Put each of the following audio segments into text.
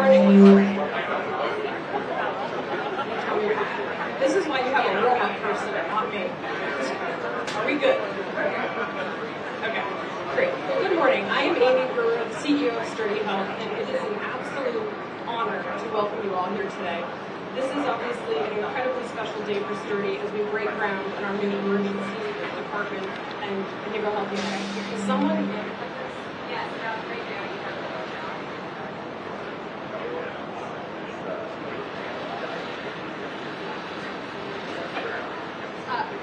This is why you have a warm-up person, not me. Are we good? Okay, great. Good morning. I am Amy Brewer, the CEO of Sturdy Health, and it is an absolute honor to welcome you all here today. This is obviously an incredibly special day for Sturdy as we break ground in our new emergency department and behavioral health unit. Is someone? Yes, that's right there.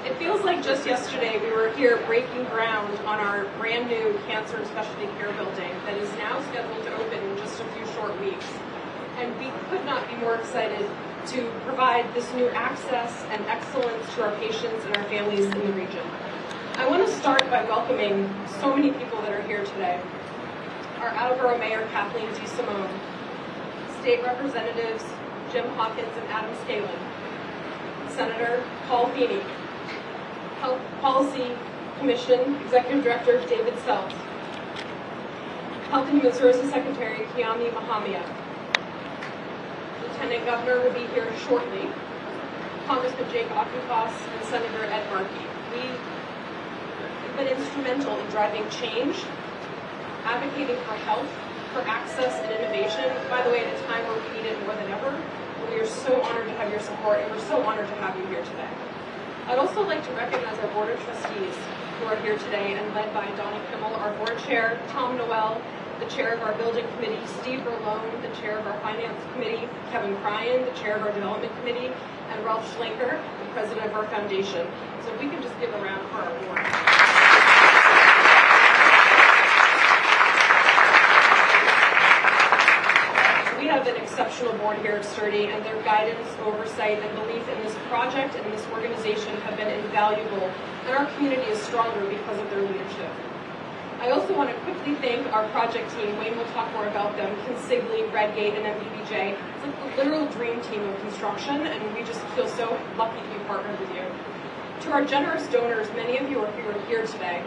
It feels like just yesterday we were here breaking ground on our brand new cancer and specialty care building that is now scheduled to open in just a few short weeks. And we could not be more excited to provide this new access and excellence to our patients and our families in the region. I want to start by welcoming so many people that are here today. Our Attleboro Mayor, Kathleen D. Simone, State Representatives Jim Hawkins and Adam Skalin, Senator Paul Feeney, Health Policy Commission Executive Director David Self, Health and Human Services Secretary Kiami Mahamia. Lieutenant Governor will be here shortly, Congressman Jake Auchincloss and Senator Ed Markey. We've been instrumental in driving change, advocating for health, for access and innovation, by the way, at a time where we need it more than ever. And we are so honored to have your support, and we're so honored to have you here today. I'd also like to recognize our Board of Trustees who are here today and led by Donna Kimmel, our Board Chair, Tom Noel, the Chair of our Building Committee, Steve Berlone, the Chair of our Finance Committee, Kevin Cryan, the Chair of our Development Committee, and Ralph Schlenker, the President of our Foundation. So if we can just give a round for our board. We have an exceptional board here at Sturdy, and their guidance, oversight, and belief in this project and this organization have been invaluable, and our community is stronger because of their leadership. I also want to quickly thank our project team. Wayne will talk more about them, Consigley, Redgate, and MBBJ. It's like the literal dream team of construction, and we just feel so lucky to be partnered with you. To our generous donors, many of you are here today.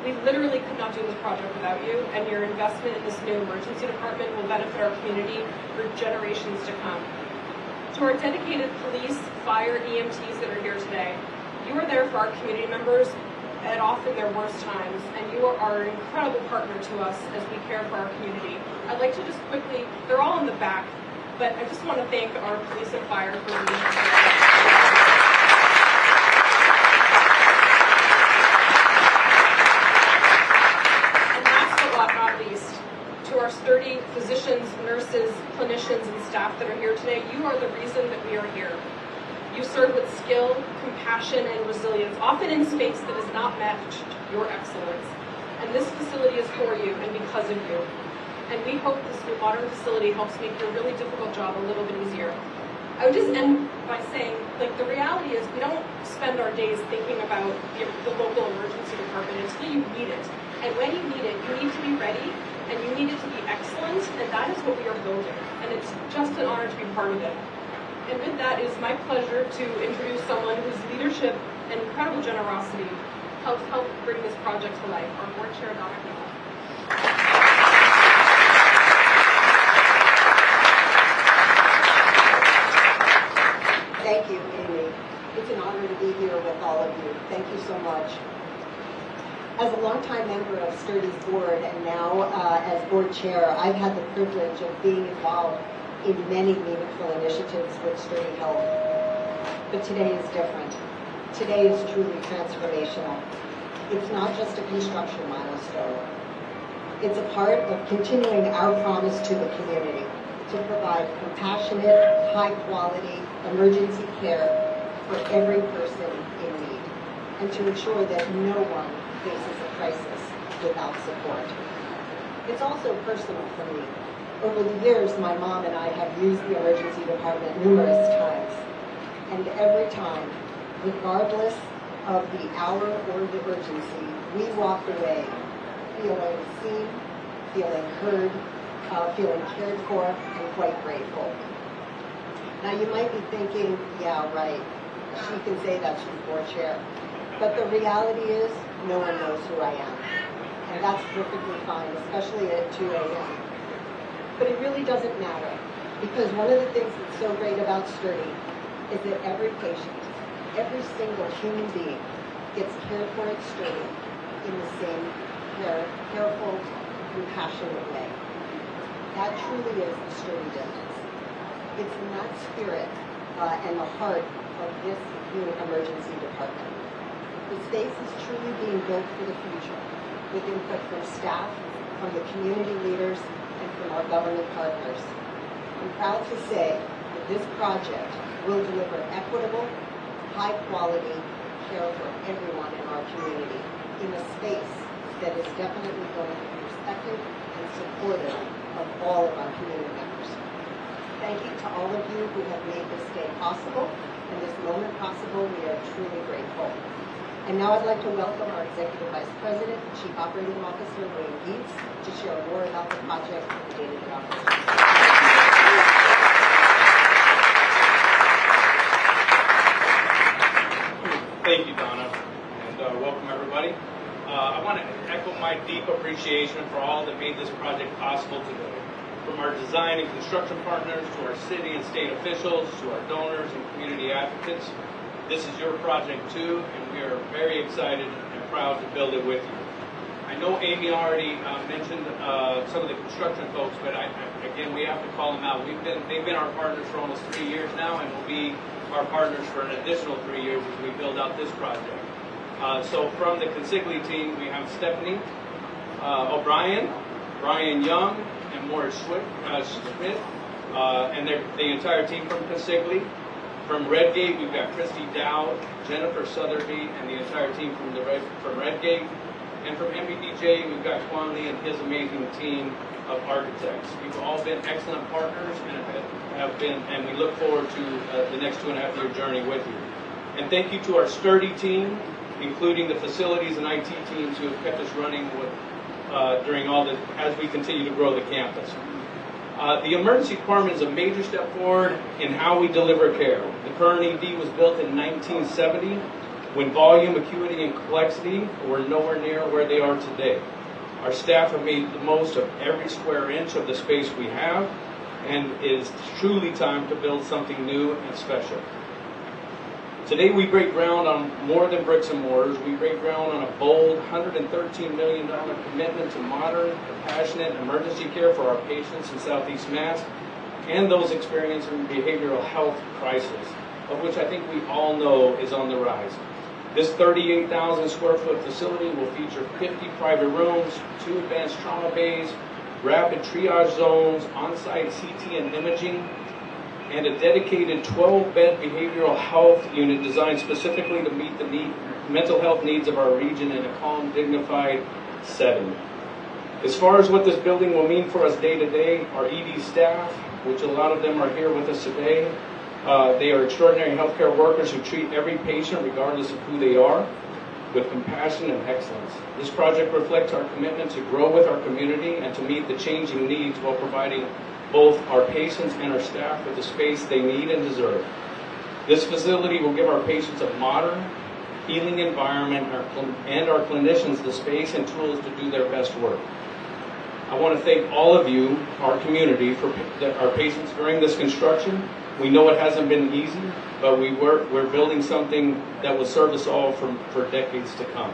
We literally could not do this project without you, and your investment in this new emergency department will benefit our community for generations to come. To our dedicated police, fire, EMTs that are here today, you are there for our community members at often their worst times, and you are an incredible partner to us as we care for our community. I'd like to just quickly, they're all in the back, but I just want to thank our police and fire for being here. To our Sturdy physicians, nurses, clinicians, and staff that are here today, you are the reason that we are here. You serve with skill, compassion, and resilience, often in space that has not matched your excellence. And this facility is for you and because of you. And we hope this new modern facility helps make your really difficult job a little bit easier. I would just end by saying, the reality is we don't spend our days thinking about the local emergency department until you need it. And when you need it, you need to be ready, and you need it to be excellent, and that is what we are building. And it's just an honor to be part of it. And with that, it is my pleasure to introduce someone whose leadership and incredible generosity helped bring this project to life, our Board Chair, Donna Kimmel. Thank you, Amy. It's an honor to be here with all of you. Thank you so much. As a longtime member of Sturdy's board and now as board chair, I've had the privilege of being involved in many meaningful initiatives with Sturdy Health. But today is different. Today is truly transformational. It's not just a construction milestone. It's a part of continuing our promise to the community to provide compassionate, high-quality emergency care for every person in need, and to ensure that no one faces a crisis without support. It's also personal for me. Over the years, my mom and I have used the emergency department numerous times, and every time, regardless of the hour or the urgency, we walked away feeling seen, feeling heard, feeling cared for, and quite grateful. Now you might be thinking, yeah, right, she can say that she's board chair. But the reality is, no one knows who I am. And that's perfectly fine, especially at 2 a.m. But it really doesn't matter. Because one of the things that's so great about Sturdy is that every patient, every single human being gets cared for at Sturdy in the same careful, compassionate way. That truly is the Sturdy difference. It's in that spirit and the heart of this new emergency department. The space is truly being built for the future, with input from staff, from the community leaders, and from our government partners. I'm proud to say that this project will deliver equitable, high-quality care for everyone in our community in a space that is definitely going to be respected and supportive of all of our community members. Thank you to all of you who have made this day possible and this moment possible. We are truly grateful. And now I'd like to welcome our Executive Vice President and Chief Operating Officer, Wayne Dietz, to share more about the project and the day-to-day operations. Thank you, Donna, and welcome everybody. I want to echo my deep appreciation for all that made this project possible today. From our design and construction partners, to our city and state officials, to our donors and community advocates, this is your project too, and we are very excited and proud to build it with you. I know Amy already mentioned some of the construction folks, but again, we have to call them out. They've been our partners for almost 3 years now, and will be our partners for an additional 3 years as we build out this project. So from the Consigli team, we have Stephanie O'Brien, Brian Young, and Morris Smith, and the entire team from Consigli. From Redgate, we've got Christy Dowd, Jennifer Sotheby, and the entire team from Redgate. And from MBDJ, we've got Quan Lee and his amazing team of architects. You've all been excellent partners and we look forward to the next 2.5-year journey with you. And thank you to our Sturdy team, including the facilities and IT teams who have kept us running during all this as we continue to grow the campus. The emergency department is a major step forward in how we deliver care. The current ED was built in 1970 when volume, acuity, and complexity were nowhere near where they are today. Our staff have made the most of every square inch of the space we have, and it is truly time to build something new and special. Today we break ground on more than bricks and mortars. We break ground on a bold $113 million commitment to modern, compassionate emergency care for our patients in Southeast Mass and those experiencing behavioral health crisis, of which I think we all know is on the rise. This 38,000 square foot facility will feature 50 private rooms, 2 advanced trauma bays, rapid triage zones, on-site CT and imaging, and a dedicated 12-bed behavioral health unit designed specifically to meet the mental health needs of our region in a calm, dignified setting. As far as what this building will mean for us day to day, our ED staff, which a lot of them are here with us today, they are extraordinary healthcare workers who treat every patient regardless of who they are with compassion and excellence. This project reflects our commitment to grow with our community and to meet the changing needs while providing both our patients and our staff with the space they need and deserve. This facility will give our patients a modern, healing environment and our clinicians the space and tools to do their best work. I want to thank all of you, our community, for our patience during this construction. We know it hasn't been easy, but we're building something that will serve us all for decades to come.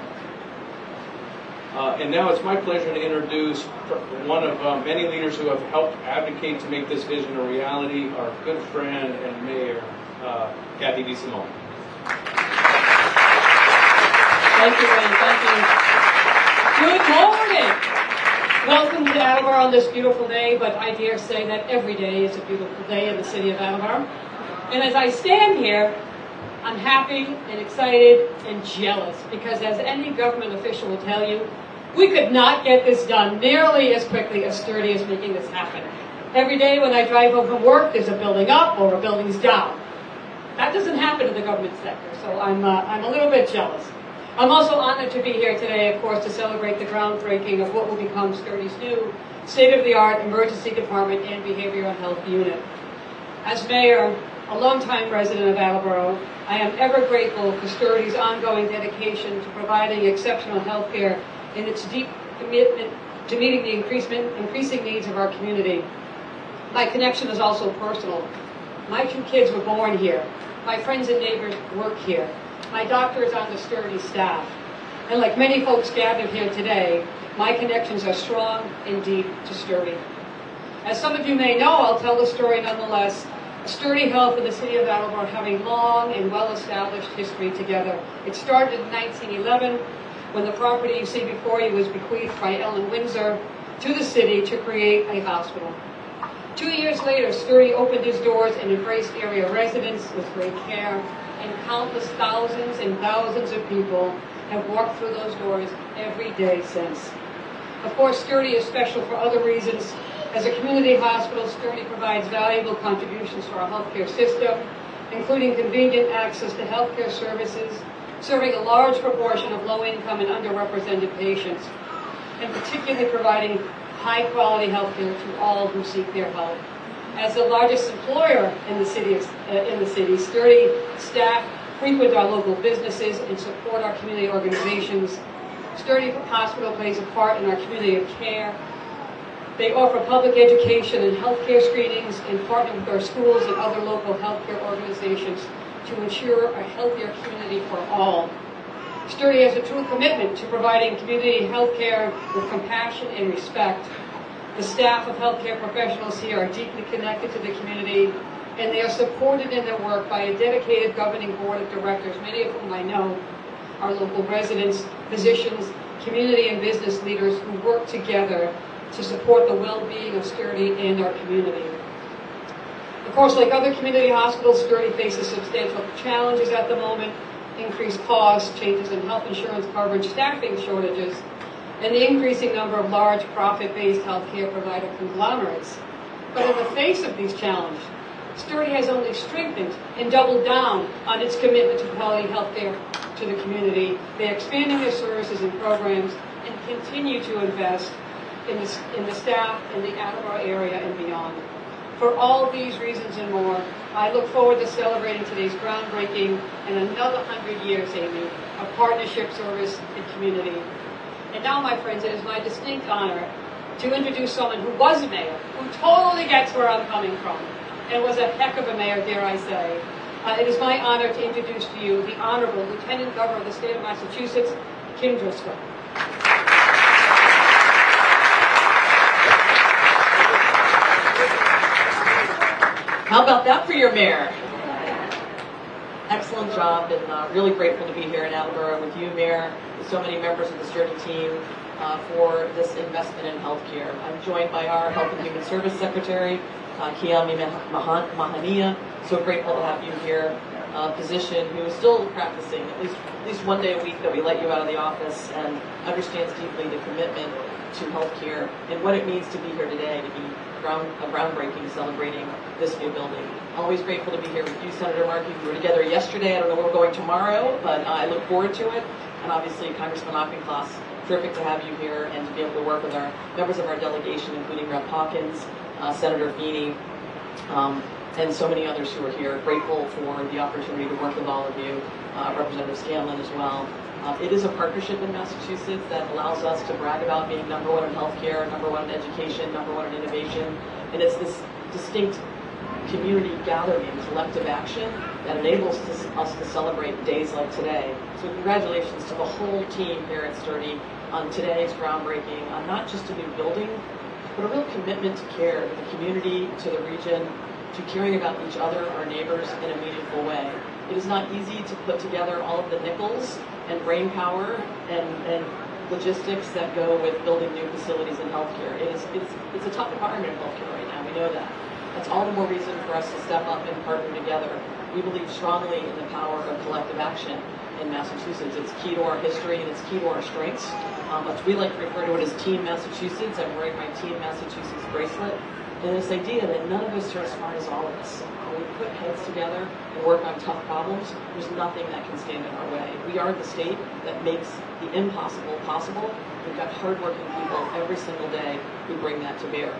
And now it's my pleasure to introduce one of many leaders who have helped advocate to make this vision a reality, our good friend and mayor, Kathy DeSimone. Thank you, Wayne. Thank you. Good morning. Welcome to Attleboro on this beautiful day, but I dare say that every day is a beautiful day in the city of Attleboro. And as I stand here, I'm happy and excited and jealous because, as any government official will tell you, we could not get this done nearly as quickly as Sturdy is making this happen. Every day when I drive home from work, there's a building up or a building's down. That doesn't happen in the government sector, so I'm a little bit jealous. I'm also honored to be here today, of course, to celebrate the groundbreaking of what will become Sturdy's new state-of-the-art emergency department and behavioral health unit. As mayor, a longtime resident of Attleboro, I am ever grateful for Sturdy's ongoing dedication to providing exceptional health care and its deep commitment to meeting the increasing needs of our community. My connection is also personal. My 2 kids were born here. My friends and neighbors work here. My doctor is on the Sturdy staff. And like many folks gathered here today, my connections are strong and deep to Sturdy. As some of you may know, I'll tell the story nonetheless. Sturdy Health and the City of Attleboro have a long and well-established history together. It started in 1911 when the property you see before you was bequeathed by Ellen Windsor to the city to create a hospital. 2 years later, Sturdy opened its doors and embraced area residents with great care, and countless thousands and thousands of people have walked through those doors every day since. Of course, Sturdy is special for other reasons. As a community hospital, Sturdy provides valuable contributions to our healthcare system, including convenient access to healthcare services, serving a large proportion of low-income and underrepresented patients, and particularly providing high-quality healthcare to all who seek their help. As the largest employer in the city, Sturdy staff frequent our local businesses and support our community organizations. Sturdy Hospital plays a part in our community of care. They offer public education and healthcare screenings and partner with our schools and other local healthcare organizations to ensure a healthier community for all. Sturdy has a true commitment to providing community healthcare with compassion and respect. The staff of healthcare professionals here are deeply connected to the community, and they are supported in their work by a dedicated governing board of directors, many of whom I know are local residents, physicians, community and business leaders who work together to support the well-being of Sturdy and our community. Of course, like other community hospitals, Sturdy faces substantial challenges at the moment: increased costs, changes in health insurance coverage, staffing shortages, and the increasing number of large profit-based healthcare provider conglomerates. But in the face of these challenges, Sturdy has only strengthened and doubled down on its commitment to quality healthcare to the community. They're expanding their services and programs and continue to invest in the staff in the Attleboro area and beyond. For all these reasons and more, I look forward to celebrating today's groundbreaking and another 100 years, Amy, of partnership, service, and community. And now, my friends, it is my distinct honor to introduce someone who was a mayor, who totally gets where I'm coming from, and was a heck of a mayor, dare I say. It is my honor to introduce to you the Honorable Lieutenant Governor of the State of Massachusetts, Kim Driscoll. How about that for your mayor? Excellent job, and really grateful to be here in Attleboro with you, Mayor, with so many members of the Sturdy team for this investment in healthcare. I'm joined by our Health and Human Service Secretary, Kiami Mahania. So grateful to have you here, a physician who is still practicing at least one day a week that we let you out of the office and understands deeply the commitment to healthcare and what it means to be here today, to be groundbreaking, celebrating this new building. Always grateful to be here with you, Senator Markey. We were together yesterday. I don't know where we're going tomorrow, but I look forward to it. And obviously, Congressman Auchincloss, terrific to have you here and to be able to work with our members of our delegation, including Rep. Hawkins, Senator Feeney, and so many others who are here. Grateful for the opportunity to work with all of you, Representative Scanlon as well. It is a partnership in Massachusetts that allows us to brag about being number one in healthcare, number one in education, number one in innovation, and it's this distinct community gathering and collective action that enables us to celebrate days like today. So congratulations to the whole team here at Sturdy on today's groundbreaking, on not just a new building, but a real commitment to care to the community, to the region, to caring about each other, our neighbors, in a meaningful way. It is not easy to put together all of the nickels and brain power and logistics that go with building new facilities in healthcare. It's a tough environment in healthcare right now. We know that. That's all the more reason for us to step up and partner together. We believe strongly in the power of collective action in Massachusetts. It's key to our history and it's key to our strengths. We like to refer to it as Team Massachusetts. I'm wearing my Team Massachusetts bracelet. And this idea that none of us are as smart as all of us. When we put heads together and work on tough problems, there's nothing that can stand in our way. We are the state that makes the impossible possible. We've got hardworking people every single day who bring that to bear.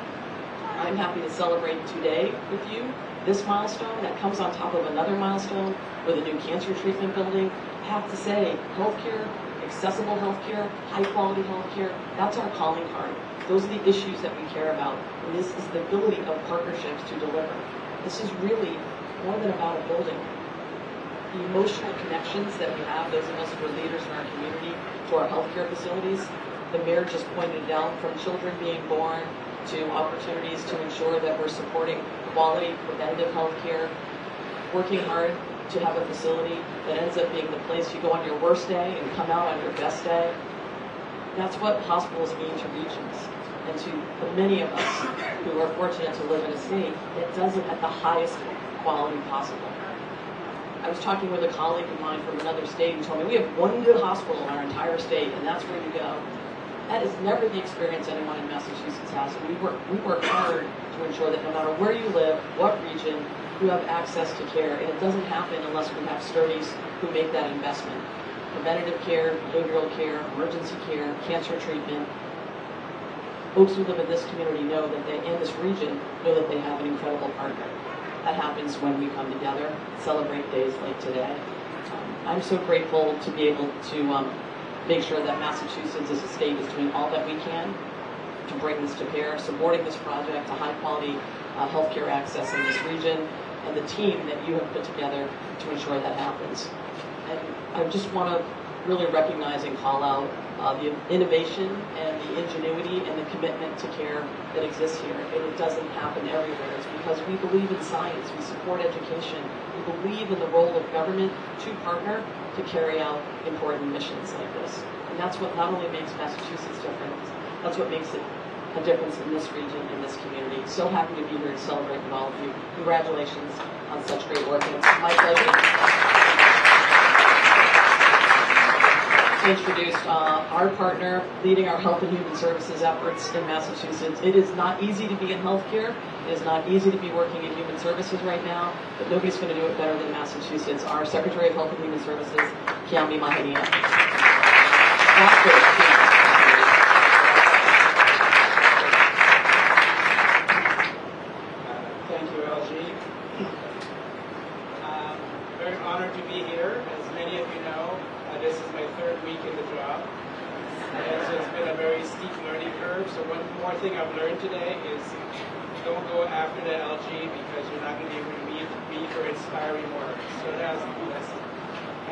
I'm happy to celebrate today with you this milestone that comes on top of another milestone with a new cancer treatment building. I have to say, healthcare accessible healthcare, high quality healthcare. That's our calling card. Those are the issues that we care about. And this is the ability of partnerships to deliver. This is really more than about a building. The emotional connections that we have, those of us who are leaders in our community, to our healthcare facilities, the mayor just pointed it out, from children being born to opportunities to ensure that we're supporting quality preventative healthcare, working hard to have a facility that ends up being the place you go on your worst day and come out on your best day. That's what hospitals mean to regions and to the many of us who are fortunate to live in a state that does it at the highest quality possible. I was talking with a colleague of mine from another state who told me we have one good hospital in our entire state and that's where you go. That is never the experience anyone in Massachusetts has. We work hard to ensure that no matter where you live, what region, you have access to care. And it doesn't happen unless we have Sturdies who make that investment. Preventative care, behavioral care, emergency care, cancer treatment. Folks who live in this community know that they, in this region, know that they have an incredible partner. That happens when we come together, celebrate days like today. I'm so grateful to be able to make sure that Massachusetts as a state is doing all that we can to bring this to bear, supporting this project, a high quality healthcare access in this region, and the team that you have put together to ensure that happens. And I just want to really recognize and call out the innovation and the ingenuity and the commitment to care that exists here. And it doesn't happen everywhere. It's because we believe in science, we support education, we believe in the role of government to partner to carry out important missions like this. And that's what not only makes Massachusetts different, that's what makes it a difference in this region, in this community. So happy to be here to celebrate with all of you. Congratulations on such great work. And it's my pleasure to introduce our partner leading our health and human services efforts in Massachusetts. It is not easy to be in healthcare. It is not easy to be working in human services right now, but nobody's going to do it better than Massachusetts. Our Secretary of Health and Human Services, Kiambi Mahania. Thank you, LG. Very honored to be here. As many of you know, this is my third week in the job. And so it's been a very steep learning curve. So one more thing I've learned today is don't go after the LG because you're not going to be able to meet or inspiring work. So that's the lesson.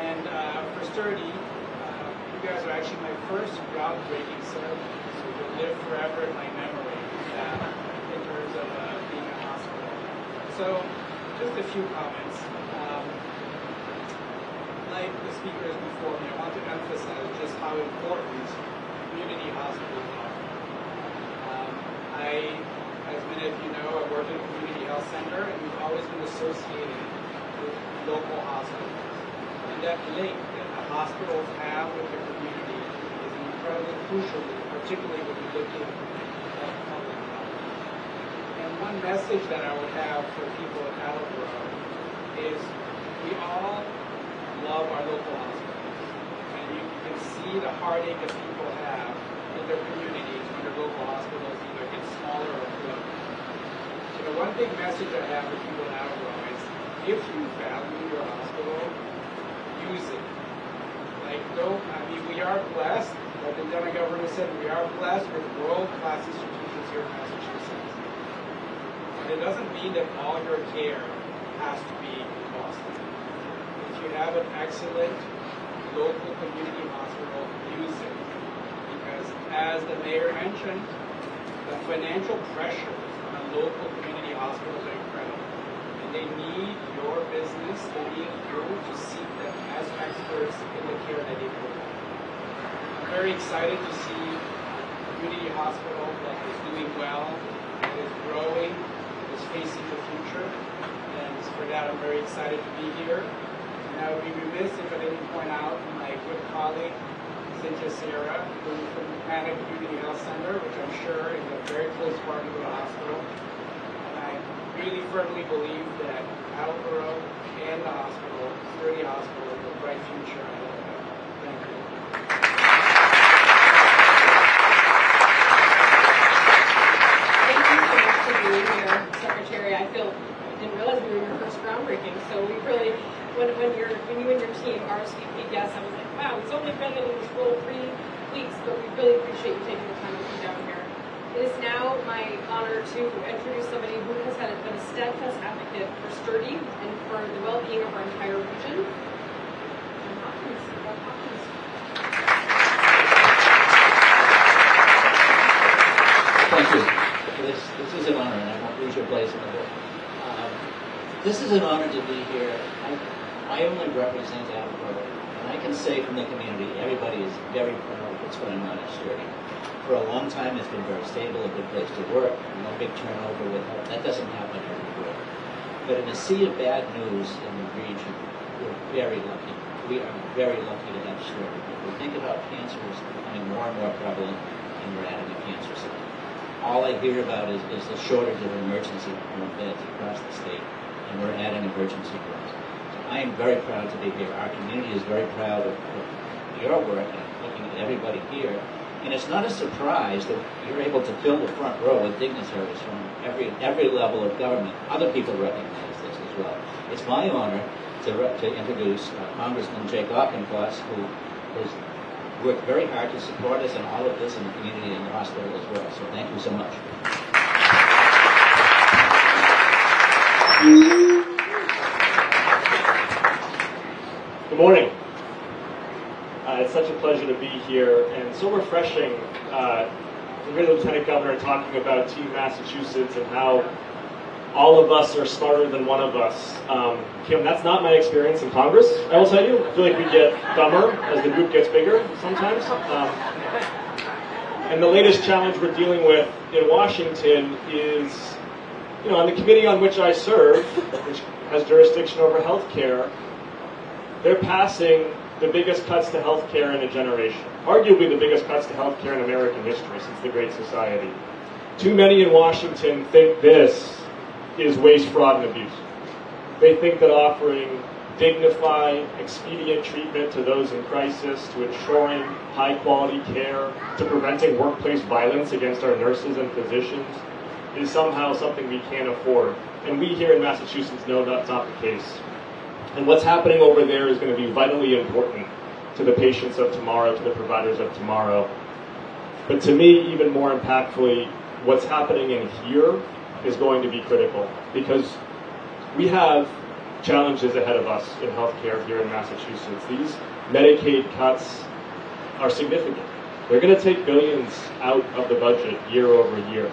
And for Sturdy, you guys are actually my first groundbreaking service. So you'll live forever in my memory in terms of being a hospital. So just a few comments. Like the speakers before me, I want to emphasize just how important community hospitals are. As many of you know, I work in a community health center, and we've always been associated with local hospitals. And that link that the hospitals have with the community is incredibly crucial, particularly when we look at public health. And one message that I would have for people in Attleboro is we all love our local hospitals. And you can see the heartache that people have in their communities when their local hospitals either get smaller or close. So the one big message I have for people in Attleboro is if you value your hospital, use it. We are blessed, like the Lieutenant Governor said, we are blessed with world-class institutions here in Massachusetts. But it doesn't mean that all your care has to be in Boston. If you have an excellent local community hospital, use it. Because as the mayor mentioned, the financial pressures on local community hospitals are incredible. And they need your business, they need you to seek them as experts in the care that they provide. I'm very excited to see a community hospital that is doing well, that is growing, that is facing the future. And for that, I'm very excited to be here. And I would be remiss if I didn't point out my good colleague, Cynthia Sierra, who is from the Panic Community Health Center, which I'm sure is a very close partner with the hospital. And I really firmly believe that Attleboro and the hospital, Sturdy Hospital, has a bright future ahead of them. Thank you. Thank you so much for being here, Secretary. I feel didn't realize we were your first groundbreaking. So we really, when you and your team RSVP'd, yes, I was like, wow, he's only been in this role 3 weeks, but we really appreciate you taking the time to come down here. It is now my honor to introduce somebody who has been a steadfast advocate for Sturdy and for the well-being of our entire region. John Hopkins. Thank you. This is an honor, and I won't lose your place in the book. This is an honor to be here. I only represent Attleboro, and I can say from the community, everybody is very proud of what's going on at Sturdy. For a long time, it's been very stable, a good place to work, no big turnover with help. That doesn't happen everywhere. But in a sea of bad news in the region, we're very lucky. We are very lucky to have Sturdy. If we think about cancer is becoming more and more prevalent, and we're adding a cancer center. All I hear about is the shortage of emergency room beds across the state, and we're adding emergency rooms. So I am very proud to be here. Our community is very proud of your work, and looking at everybody here. And it's not a surprise that you're able to fill the front row with dignitaries from every level of government. Other people recognize this as well. It's my honor to introduce Congressman Jake Auchincloss, who has worked very hard to support us in all of this in the community and the hospital as well. So thank you so much. Good morning. It's such a pleasure to be here, and so refreshing to hear the Lieutenant Governor talking about Team Massachusetts and how all of us are smarter than one of us. Kim, that's not my experience in Congress, I will tell you. I feel like we get dumber as the group gets bigger sometimes. And the latest challenge we're dealing with in Washington is, on the committee on which I serve, which has jurisdiction over health care, they're passing the biggest cuts to health care in a generation. Arguably the biggest cuts to health care in American history since the Great Society. Too many in Washington think this is waste, fraud, and abuse. They think that offering dignified, expedient treatment to those in crisis, to ensuring high-quality care, to preventing workplace violence against our nurses and physicians is somehow something we can't afford. And we here in Massachusetts know that's not the case. And what's happening over there is going to be vitally important to the patients of tomorrow, to the providers of tomorrow. But to me, even more impactfully, what's happening in here is going to be critical, because we have challenges ahead of us in healthcare here in Massachusetts. These Medicaid cuts are significant. They're going to take billions out of the budget year over year.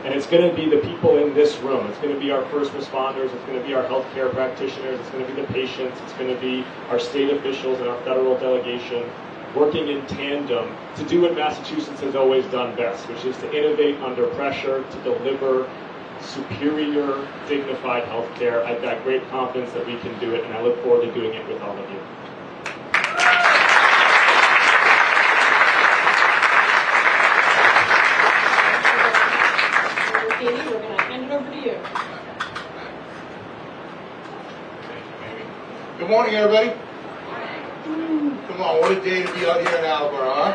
And it's going to be the people in this room. It's going to be our first responders. It's going to be our healthcare practitioners. It's going to be the patients. It's going to be our state officials and our federal delegation working in tandem to do what Massachusetts has always done best, which is to innovate under pressure, to deliver superior, dignified healthcare. I've got great confidence that we can do it, and I look forward to doing it with all of you. We're going to hand it over to you. Good morning, everybody. Come on, what a day to be out here in Attleboro, huh?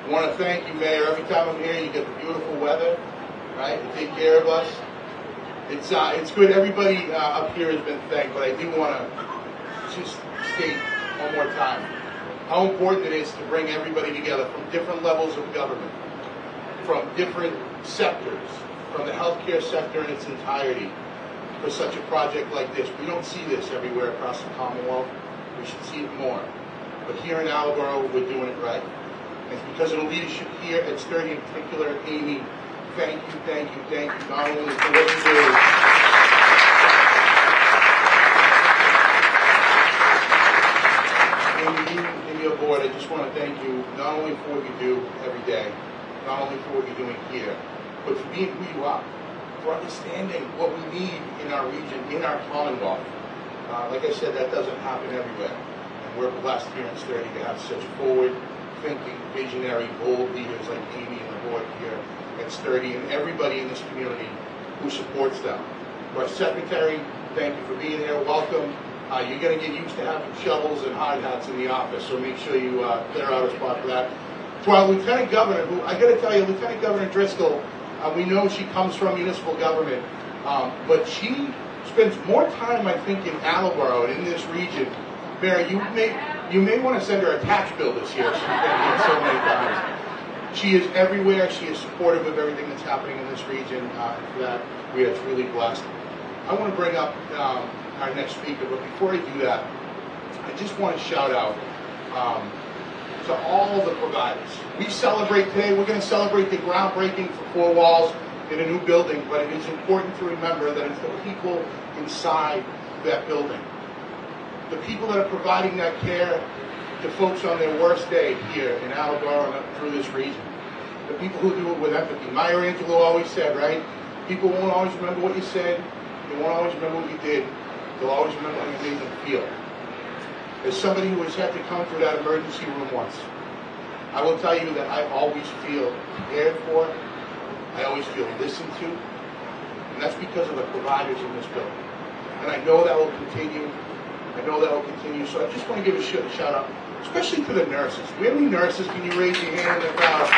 I want to thank you, Mayor. Every time I'm here, you get the beautiful weather, right? You take care of us. It's good. Everybody up here has been thanked, but I do want to just state one more time how important it is to bring everybody together from different levels of government, from different sectors, from the healthcare sector in its entirety, for such a project like this. We don't see this everywhere across the Commonwealth. We should see it more. But here in Attleboro, we're doing it right. And it's because of the leadership here at Sturdy, in particular, Amy. Thank you, thank you, thank you, not only for what you do. Amy, and your board, I just want to thank you not only for what you do every day, not only for what you're doing here, but for being who you are, for understanding what we need in our region, in our Commonwealth. Like I said, that doesn't happen everywhere. And we're blessed here in Sturdy to have such forward-thinking, visionary, bold leaders like Amy and the board here at Sturdy, and everybody in this community who supports them. To our secretary, thank you for being here. Welcome. You're going to get used to having shovels and hard hats in the office, so make sure you clear out a spot for that. To our Lieutenant Governor, who I got to tell you, Lieutenant Governor Driscoll, we know she comes from municipal government, but she spends more time, I think, in Attleboro and in this region. Mary, you may want to send her a tax bill this year. She's been here so many times. She is everywhere. She is supportive of everything that's happening in this region. And for that, we are truly blessed. I want to bring up our next speaker, but before I do that, I just want to shout out to all the providers. We celebrate today. We're going to celebrate the groundbreaking for 4 walls in a new building, but it is important to remember that it's the people inside that building, the people that are providing that care to folks on their worst day here in Attleboro and up through this region, the people who do it with empathy. Maya Angelou always said, right, people won't always remember what you said, they won't always remember what you did, they'll always remember how you made them feel. As somebody who has had to come through that emergency room once, I will tell you that I always feel cared for, I always feel listened to, and that's because of the providers in this building. And I know that will continue. I know that will continue. So I just want to give a shout out, especially to the nurses. Do we have any nurses? Can you raise your hand in the crowd?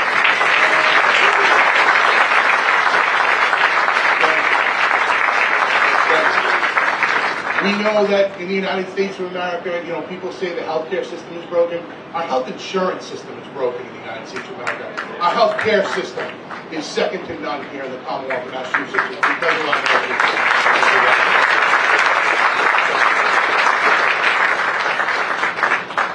We know that in the United States of America, you know, people say the healthcare system is broken. Our health insurance system is broken in the United States of America. Our healthcare system is second to none here in the Commonwealth of Massachusetts. It's because of our nurses.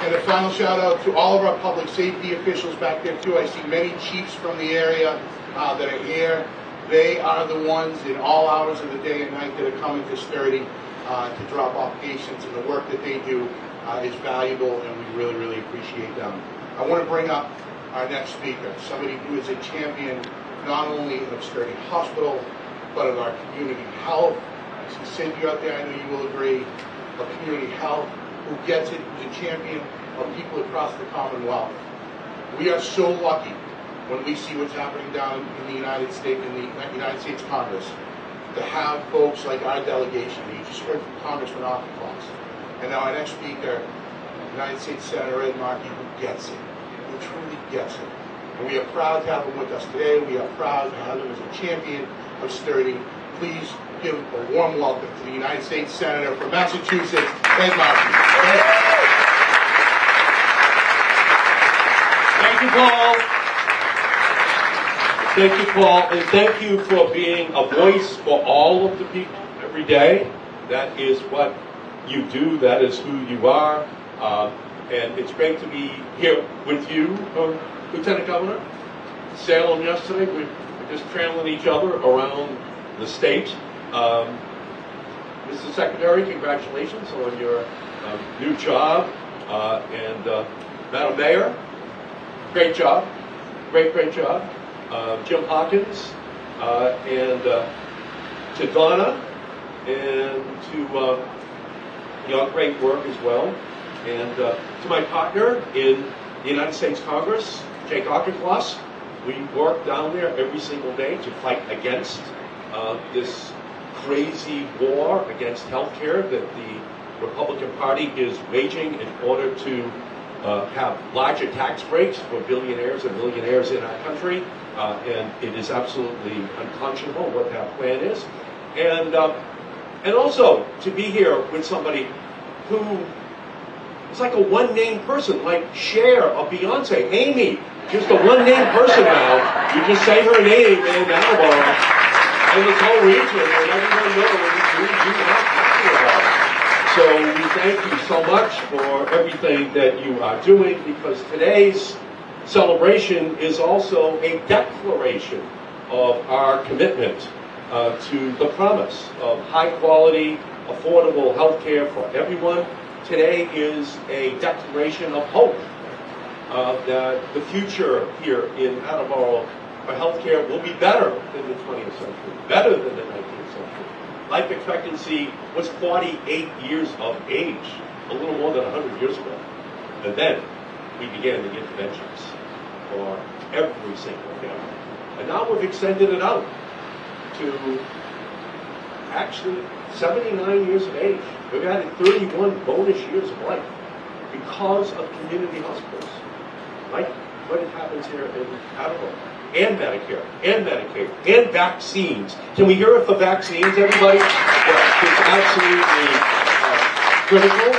And a final shout out to all of our public safety officials back there too. I see many chiefs from the area that are here. They are the ones in all hours of the day and night that are coming to Sturdy to drop off patients, and the work that they do is valuable, and we really, really appreciate them. I want to bring up our next speaker, somebody who is a champion not only of Sturdy Hospital, but of our community health. I see Cindy out there, I know you will agree, of community health, who gets it, who's a champion of people across the Commonwealth. We are so lucky when we see what's happening down in the United States, in the United States Congress, to have folks like our delegation. You just heard from Congressman Auchincloss. And now our next speaker, United States Senator Ed Markey, who gets it, who truly gets it. And we are proud to have him with us today. We are proud to have him as a champion of Sturdy. Please give a warm welcome to the United States Senator from Massachusetts, Ed Markey. Thank you, Paul. Thank you, Paul, and thank you for being a voice for all of the people every day. That is what you do. That is who you are. And it's great to be here with you, Lieutenant Governor. Salem yesterday, we were just trailing each other around the state. Mr. Secretary, congratulations on your new job. And Madam Mayor, great job. Great job. Jim Hawkins, and to Donna, and to your great work as well. And to my partner in the United States Congress, Jake Auchincloss. We work down there every single day to fight against this crazy war against healthcare that the Republican Party is waging in order to have larger tax breaks for billionaires and millionaires in our country. And it is absolutely unconscionable what that plan is. And also to be here with somebody who is like a one-name person, like Cher or Beyonce, Amy, just a one-name person now. You just say her name in Attleboro, and this whole region, and everyone knows who you are talking about. So we thank you so much for everything that you are doing, because today's celebration is also a declaration of our commitment to the promise of high-quality, affordable health care for everyone. Today is a declaration of hope that the future here in Attleboro for health care will be better than the 20th century, better than the 19th century. Life expectancy was 48 years of age, a little more than 100 years ago. And then we began the interventions for every single family. And now we've extended it out to actually 79 years of age. We've added 31 bonus years of life because of community hospitals, like what happens here in Attleboro, and Medicare, and Medicaid, and vaccines. Can we hear it for vaccines, everybody? Yeah, critical.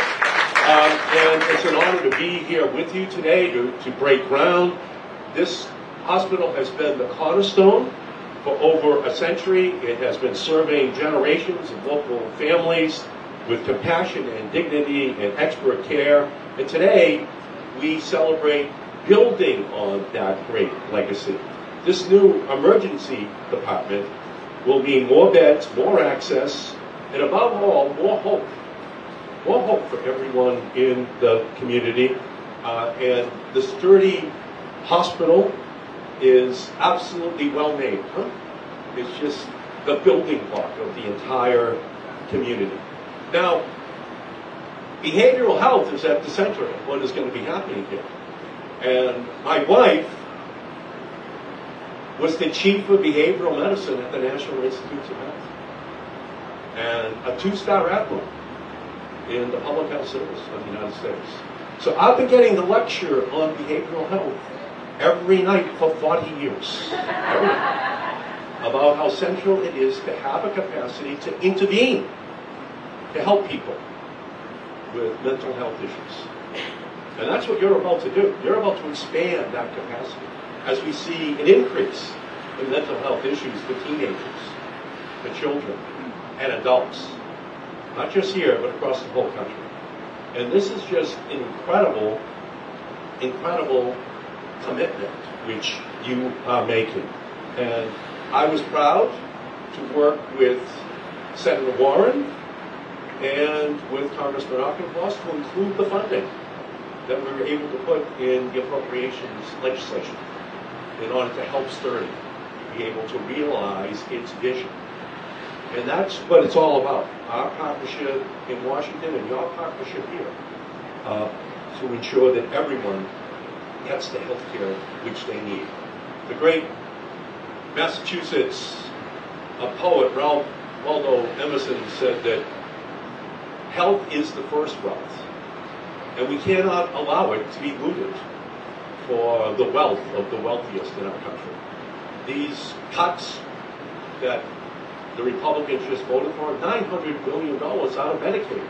And it's an honor to be here with you today to break ground. This hospital has been the cornerstone for over a century. It has been serving generations of local families with compassion and dignity and expert care. And today, we celebrate building on that great legacy. This new emergency department will mean more beds, more access, and above all, more hope. More hope for everyone in the community. And the Sturdy Hospital is absolutely well named. It's just the building block of the entire community. Now, behavioral health is at the center of what is going to be happening here. And my wife was the chief of behavioral medicine at the National Institutes of Health, and a 2-star admiral in the Public Health Service of the United States. So I've been getting the lecture on behavioral health every night for 40 years. Every night. About how central it is to have a capacity to intervene, to help people with mental health issues. And that's what you're about to do. You're about to expand that capacity as we see an increase in mental health issues for teenagers, for children, and adults. Not just here, but across the whole country. And this is just an incredible, incredible commitment which you are making. And I was proud to work with Senator Warren and with Congressman Auchincloss to include the funding that we were able to put in the appropriations legislation in order to help Sturdy be able to realize its vision. And that's what it's all about. Our partnership in Washington and your partnership here to ensure that everyone gets the health care which they need. The great Massachusetts poet Ralph Waldo Emerson said that health is the first wealth, and we cannot allow it to be looted for the wealth of the wealthiest in our country. These cuts that the Republicans just voted for, $900 billion out of Medicaid,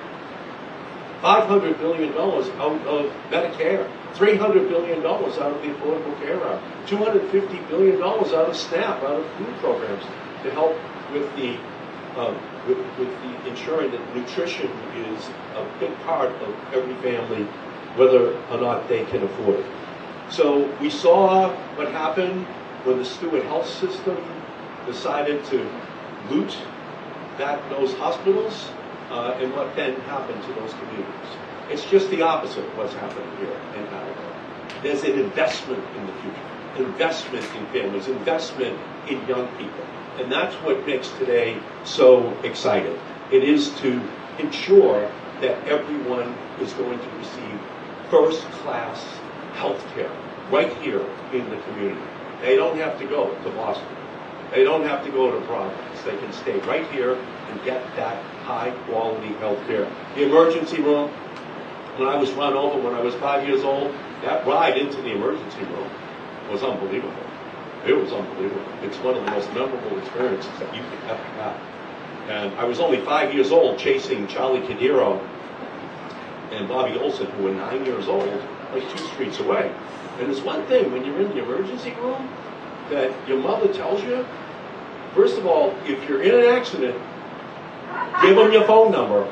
$500 billion out of Medicare, $300 billion out of the Affordable Care Act, $250 billion out of SNAP, out of food programs to help with the ensuring that nutrition is a big part of every family, whether or not they can afford it. So we saw what happened when the Stewart Health System decided to loot those hospitals, and what then happened to those communities. It's just the opposite of what's happening here in Attleboro. There's an investment in the future, investment in families, investment in young people. And that's what makes today so exciting. It is to ensure that everyone is going to receive first-class health care right here in the community. They don't have to go to Boston. They don't have to go to Providence. They can stay right here and get that high-quality health care. The emergency room, when I was run over when I was 5 years old, that ride into the emergency room was unbelievable. It was unbelievable. It's one of the most memorable experiences that you could ever have. And I was only 5 years old chasing Charlie Cadiro and Bobby Olson, who were 9 years old, like 2 streets away. And there's one thing, when you're in the emergency room, that your mother tells you, first of all, if you're in an accident, give them your phone number,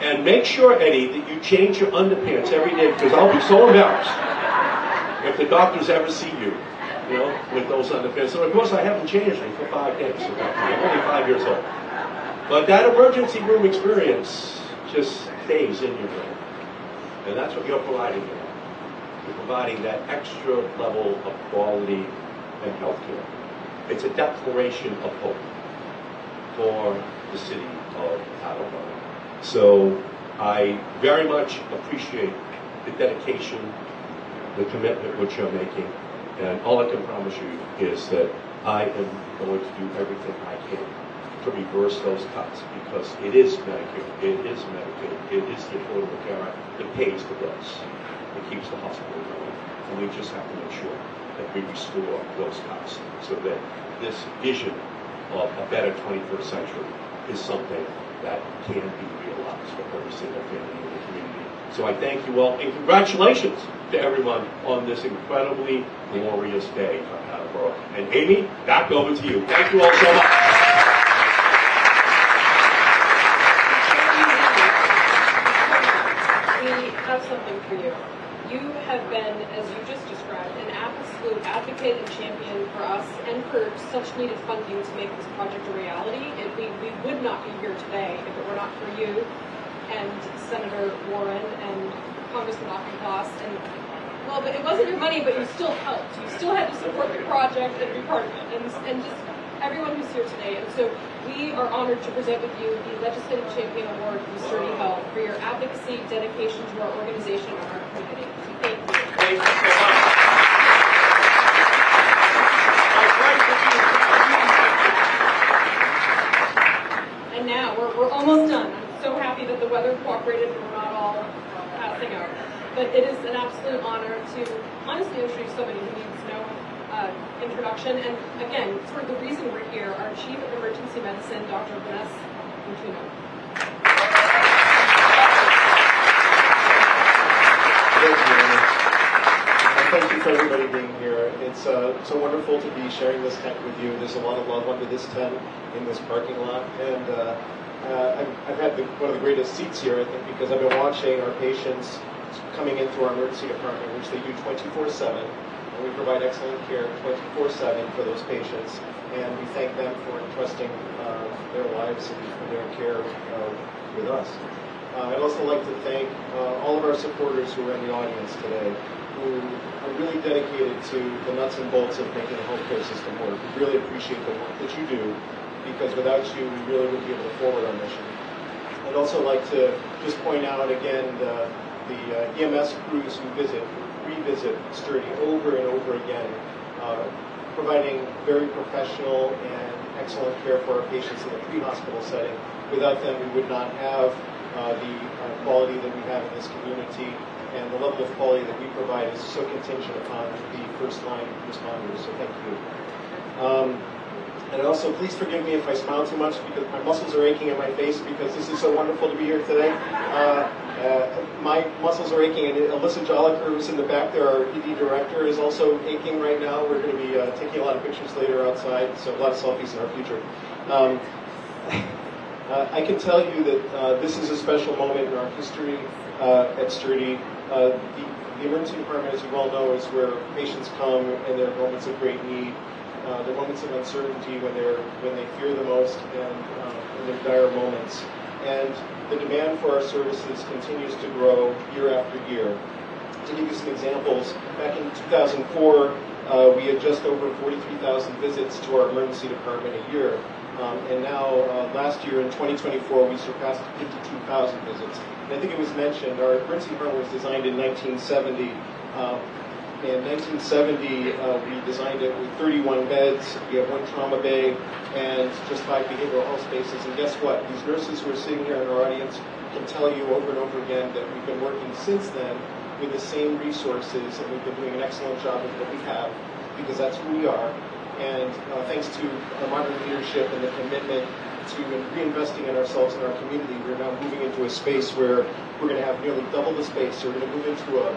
and make sure, Eddie, that you change your underpants every day, because I'll be so embarrassed if the doctors ever see you, with those underpants. So of course I haven't changed them for 5 days. So I'm only 5 years old. But that emergency room experience just stays in your brain. And that's what you're providing here. You're providing that extra level of quality and health care. It's a declaration of hope for the city of Attleboro. So I very much appreciate the dedication, the commitment which you're making. And all I can promise you is that I am going to do everything I can to reverse those cuts, because it is Medicare, it is Medicaid, it is the Affordable Care Act that pays the bills, that keeps the hospital going. And we just have to make sure that we restore those cuts so that this vision of a better 21st century is something that can be realized. for every single family in the community. So I thank you all, and congratulations to everyone on this incredibly glorious day for Attleboro. And Amy, back over to you. Thank you all so much. We have something for you. You have been, as you just described, an absolute advocate and champion for us and for such needed funding to make this project a reality. We would not be here today if it were not for you and Senator Warren and Congressman Auchincloss. And, well, but it wasn't your money, but you still helped. You still had to support the project and be part of it. And just everyone who's here today. And so we are honored to present with you the Legislative Champion Award from Sturdy Health for your advocacy, dedication to our organization and our community. Thank you. Thank you so much. And now we're almost done. I'm so happy that the weather cooperated and we're not all passing out. But it is an absolute honor to honestly introduce somebody who needs no introduction. And again, sort of the reason we're here, our Chief of Emergency Medicine, Dr. Vanessa Mutuno. Thank you for everybody being here. It's so wonderful to be sharing this tent with you. There's a lot of love under this tent in this parking lot, and I've had one of the greatest seats here, I think, because I've been watching our patients coming in through our emergency department, which they do 24/7, and we provide excellent care 24/7 for those patients, and we thank them for entrusting their lives and their care with us. I'd also like to thank all of our supporters who are in the audience today, who are really dedicated to the nuts and bolts of making the healthcare system work. We really appreciate the work that you do, because without you, we really wouldn't be able to forward our mission. I'd also like to just point out again the EMS crews who revisit Sturdy over and over again, providing very professional and excellent care for our patients in the pre-hospital setting. Without them, we would not have the quality that we have in this community, and the level of quality that we provide is so contingent upon the first line responders, so thank you. And also, please forgive me if I smile too much, because my muscles are aching in my face, because this is so wonderful to be here today. My muscles are aching, and Alyssa Jolliker, who's in the back there, our ED director, is also aching right now. We're going to be taking a lot of pictures later outside, so a lot of selfies in our future. I can tell you that this is a special moment in our history at Sturdy. The emergency department, as you all know, is where patients come and there are moments of great need. There are moments of uncertainty when they fear the most, and in their dire moments. And the demand for our services continues to grow year after year. To give you some examples, back in 2004, we had just over 43,000 visits to our emergency department a year. And now, last year in 2024, we surpassed 52,000 visits. And I think it was mentioned, our emergency department was designed in 1970. In 1970, we designed it with 31 beds. We have 1 trauma bay and just 5 behavioral health spaces. And guess what? These nurses who are sitting here in our audience can tell you over and over again that we've been working since then with the same resources, and we've been doing an excellent job with what we have, because that's who we are. And thanks to our modern leadership and the commitment to reinvesting in ourselves and our community, we're now moving into a space where we're going to have nearly double the space. So we're going to move into a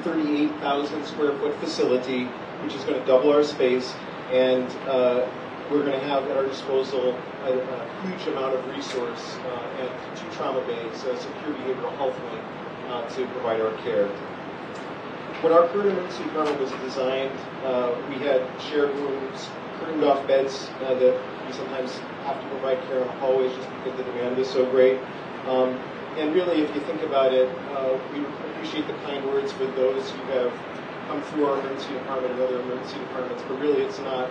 38,000 square foot facility, which is going to double our space, and we're going to have at our disposal a huge amount of resource and 2 trauma bays, a secure behavioral health wing to provide our care. When our current emergency department was designed, we had shared rooms, curtained off beds that we sometimes have to provide care in the hallways just because the demand is so great. And really, if you think about it, we appreciate the kind words for those who have come through our emergency department and other emergency departments, but really it's not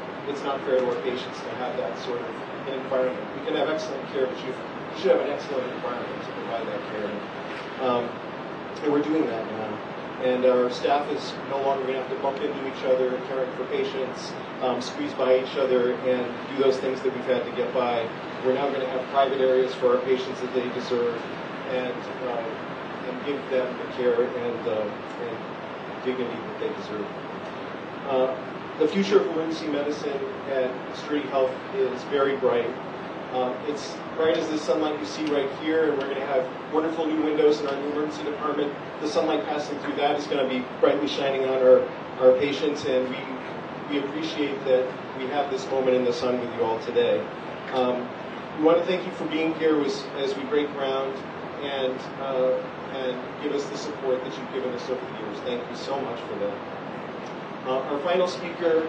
fair to our patients to have that sort of an environment. We can have excellent care, but you should have an excellent environment to provide that care. And we're doing that now. And our staff is no longer going to have to bump into each other, caring for patients, squeeze by each other, and do those things that we've had to get by. We're now going to have private areas for our patients that they deserve, and give them the care and dignity that they deserve. The future of emergency medicine at Sturdy Health is very bright. It's bright as the sunlight you see right here, and we're going to have wonderful new windows in our new emergency department. The sunlight passing through that is going to be brightly shining on our patients, and we appreciate that we have this moment in the sun with you all today. We want to thank you for being here as we break ground and give us the support that you've given us over the years. Thank you so much for that. Our final speaker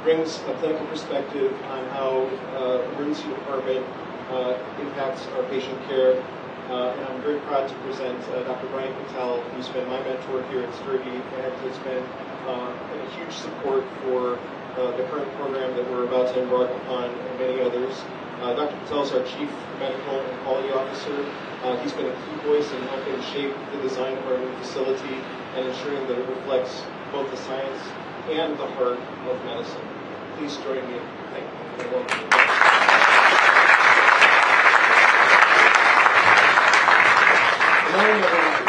brings a clinical perspective on how emergency department impacts our patient care. And I'm very proud to present Dr. Brian Patel, who's been my mentor here at Sturdy and has been a huge support for the current program that we're about to embark upon and many others. Dr. Patel is our Chief Medical and Quality Officer. He's been a key voice in helping shape the design of our new facility and ensuring that it reflects both the science and the heart of medicine. Please join me in thanking and welcoming. Good morning, everyone.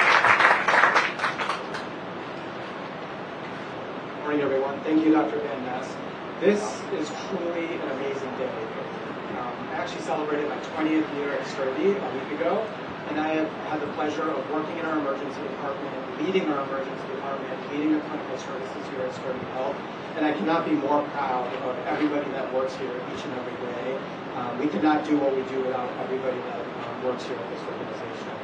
Good morning, everyone. Thank you, Dr. Van Ness. This is truly an amazing day. I actually celebrated my 20th year at Sturdy a week ago, and I have had the pleasure of working in our emergency department, leading our emergency department, leading the clinical services here at Sturdy Health, and I cannot be more proud of everybody that works here each and every day. We could not do what we do without everybody that works here at this organization.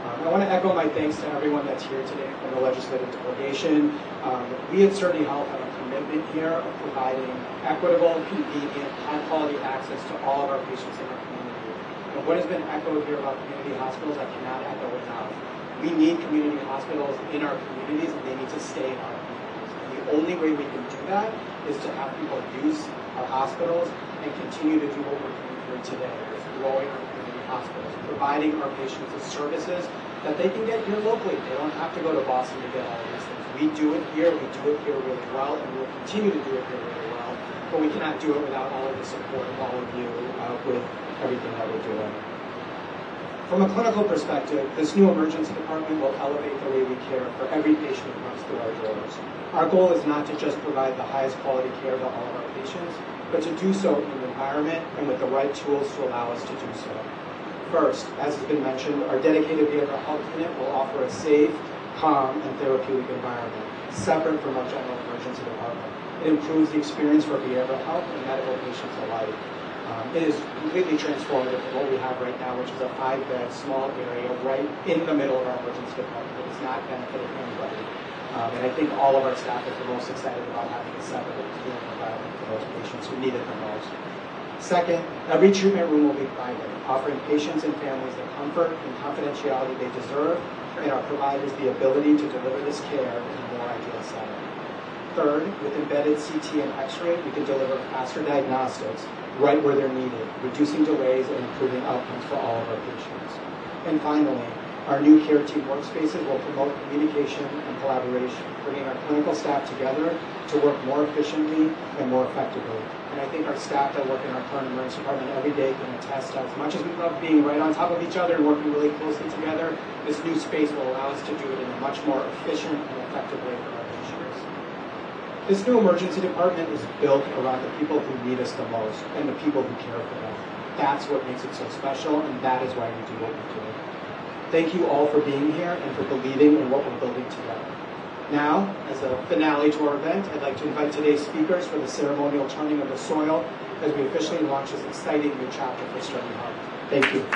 I want to echo my thanks to everyone that's here today from the legislative delegation. We at Sturdy Health have a commitment here of providing equitable, convenient, high-quality access to all of our patients in our community. And what has been echoed here about community hospitals, I cannot echo enough. We need community hospitals in our communities, and they need to stay in our communities. And the only way we can do that is to have people use our hospitals and continue to do what we're doing here today, is growing our community hospitals, providing our patients the services that they can get here locally. They don't have to go to Boston to get all of these things. We do it here really well, and we'll continue to do it here really well, but we cannot do it without all of the support of all of you with everything that we're doing. From a clinical perspective, this new emergency department will elevate the way we care for every patient who comes through our doors. Our goal is not to just provide the highest quality care to all of our patients, but to do so in an environment and with the right tools to allow us to do so. First, as has been mentioned, our dedicated behavioral health unit will offer a safe, calm, and therapeutic environment, separate from our general emergency department. It improves the experience for behavioral health and medical patients alike. It is completely transformative from what we have right now, which is a 5-bed small area right in the middle of our emergency department that is not benefiting anybody. And I think all of our staff is the most excited about having a separate healing environment for those patients who need it the most. Second, every treatment room will be private, offering patients and families the comfort and confidentiality they deserve, and our providers the ability to deliver this care in a more ideal setting. Third, with embedded CT and X-ray, we can deliver faster diagnostics right where they're needed, reducing delays and improving outcomes for all of our patients. And finally, our new care team workspaces will promote communication and collaboration, bringing our clinical staff together to work more efficiently and more effectively. And I think our staff that work in our current emergency department every day can attest that as much as we love being right on top of each other and working really closely together, this new space will allow us to do it in a much more efficient and effective way for our patients. This new emergency department is built around the people who need us the most and the people who care for them. That's what makes it so special, and that is why we do what we do. Thank you all for being here and for believing in what we're building together. Now, as a finale to our event, I'd like to invite today's speakers for the ceremonial turning of the soil as we officially launch this exciting new chapter for Sturdy Health. Thank you.